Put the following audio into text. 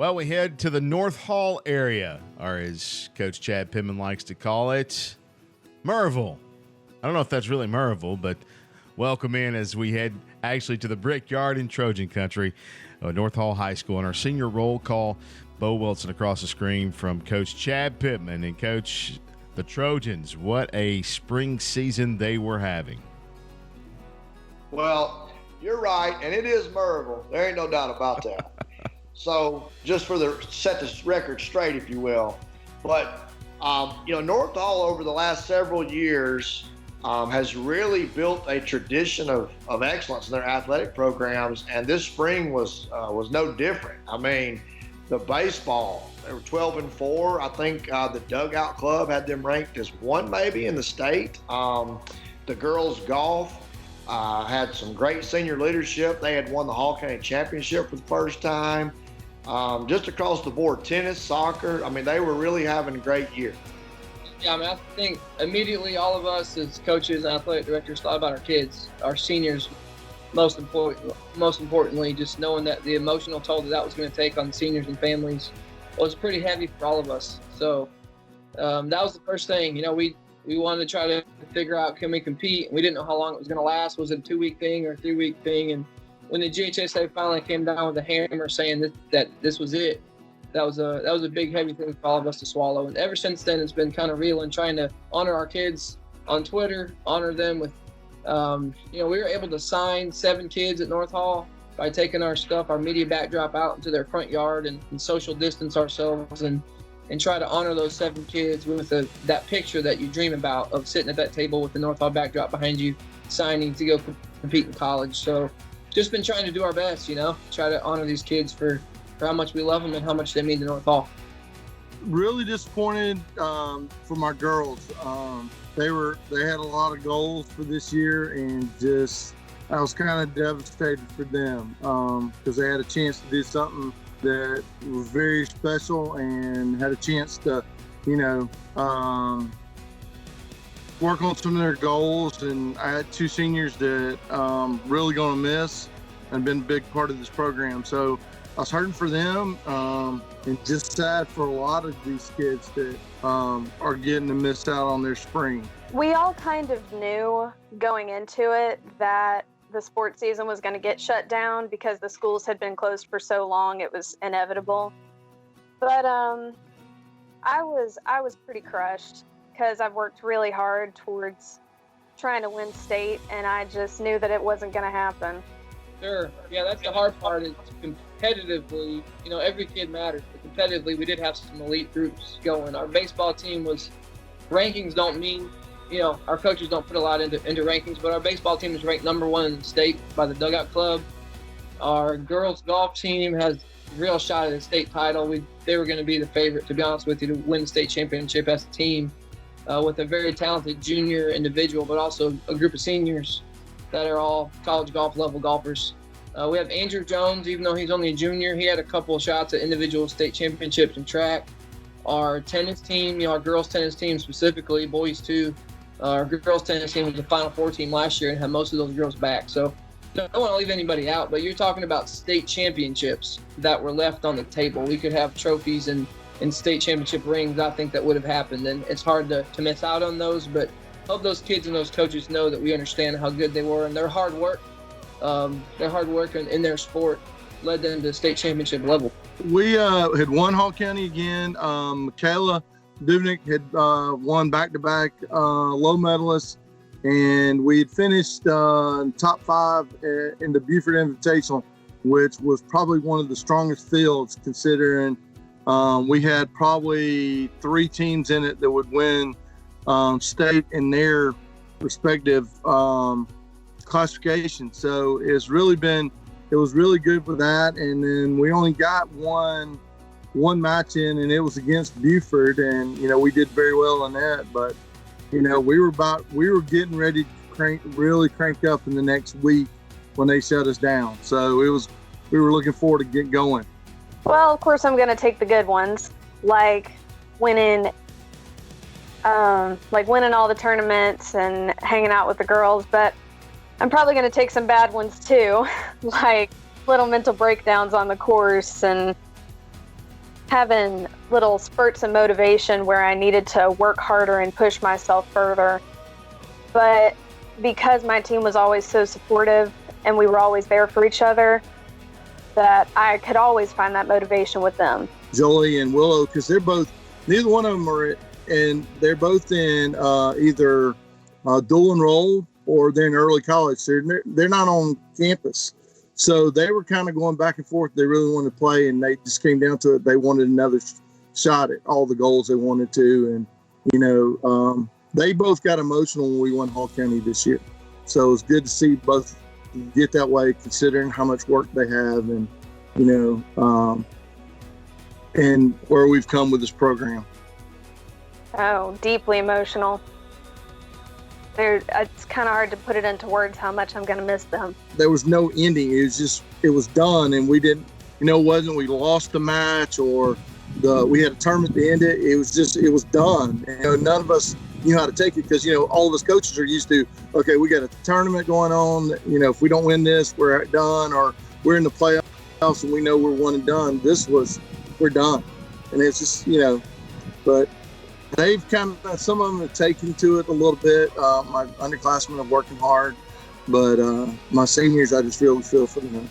Well, we head to the North Hall area, or as Coach Chad Pittman likes to call it, Merville. I don't know if that's really Merville, but welcome in as we head actually to the Brickyard in Trojan Country, North Hall High School. And our senior roll call, Bo Wilson across the screen from Coach Chad Pittman. And Coach, the Trojans, what a spring season they were having. Well, you're right, and it is Merville. There ain't no doubt about that. So just set this record straight, if you will. But, North Hall over the last several years has really built a tradition of excellence in their athletic programs, and this spring was no different. I mean, the baseball, they were 12-4. I think the Dugout Club had them ranked as 1 maybe in the state. The girls golf had some great senior leadership. They had won the Hall County Championship for the first time. Just across the board, tennis, soccer, I mean, they were really having a great year. Yeah, I mean, I think immediately all of us as coaches and athletic directors thought about our kids, our seniors, most importantly, just knowing that the emotional toll that was going to take on the seniors and families was pretty heavy for all of us. So that was the first thing. We wanted to try to figure out, can we compete? We didn't know how long it was going to last. Was it a 2-week thing or a 3-week thing? And when the GHSA finally came down with a hammer saying that this was it, that was a big, heavy thing for all of us to swallow. And ever since then, it's been kind of real and trying to honor our kids on Twitter, honor them with, we were able to sign 7 kids at North Hall by taking our stuff, our media backdrop out into their front yard and social distance ourselves and try to honor those 7 kids with that picture that you dream about of sitting at that table with the North Hall backdrop behind you, signing to go compete in college. So just been trying to do our best, try to honor these kids for how much we love them and how much they mean to North Hall. Really disappointed for my girls. They had a lot of goals for this year, and I was kind of devastated for them because they had a chance to do something that was very special and had a chance to, work on some of their goals. And I had 2 seniors that really going to miss and been a big part of this program. So I was hurting for them and just sad for a lot of these kids that are getting to miss out on their spring. We all kind of knew going into it that the sports season was going to get shut down because the schools had been closed for so long. It was inevitable. But I was pretty crushed because I've worked really hard towards trying to win state, and I just knew that it wasn't going to happen. Sure. Yeah, that's the hard part is competitively, every kid matters. But competitively, we did have some elite groups going. Our baseball team rankings don't mean, our coaches don't put a lot into rankings, but our baseball team is ranked number 1 in the state by the Dugout Club. Our girls golf team has a real shot at the state title. They were going to be the favorite, to be honest with you, to win the state championship as a team with a very talented junior individual, but also a group of seniors that are all college golf level golfers. We have Andrew Jones, even though he's only a junior, he had a couple of shots at individual state championships in track. Our tennis team, our girls tennis team specifically, boys too, our girls tennis team was the Final Four team last year and had most of those girls back. So I don't want to leave anybody out, but you're talking about state championships that were left on the table. We could have trophies and state championship rings, I think, that would have happened. And it's hard to miss out on those, but hope those kids and those coaches know that we understand how good they were and their hard work. In their sport led them to state championship level. We had won Hall County again. Michaela Dubnik had won back-to-back low medalists, and we had finished top 5 in the Buford Invitational, which was probably one of the strongest fields considering we had probably 3 teams in it that would win state in their respective classification. So it was really good for that. And then we only got one match in, and it was against Buford, and we did very well on that. But we were getting ready to really crank up in the next week when they shut us down. So we were looking forward to get going. Well, of course I'm going to take the good ones, like winning all the tournaments and hanging out with the girls, but I'm probably going to take some bad ones too, like little mental breakdowns on the course and having little spurts of motivation where I needed to work harder and push myself further. But because my team was always so supportive and we were always there for each other, that I could always find that motivation with them. Jolie and Willow, because neither one of them are, and they're both in either dual enrolled or they're in early college. They're not on campus. So they were kind of going back and forth. They really wanted to play, and they just came down to it. They wanted another shot at all the goals they wanted to. And, they both got emotional when we won Hall County this year. So it was good to see both get that way, considering how much work they have and, and where we've come with this program. Oh, deeply emotional. It's kind of hard to put it into words how much I'm going to miss them. There was no ending. It was done, and we didn't, it wasn't we lost the match or we had a tournament to end it. It was done. And, none of us knew how to take it because, all of us coaches are used to, okay, we got a tournament going on. If we don't win this, we're done, or we're in the playoffs and we know we're one and done. We're done. And it's just, but they've some of them have taken to it a little bit. My underclassmen are working hard, but my seniors, I just really feel for them.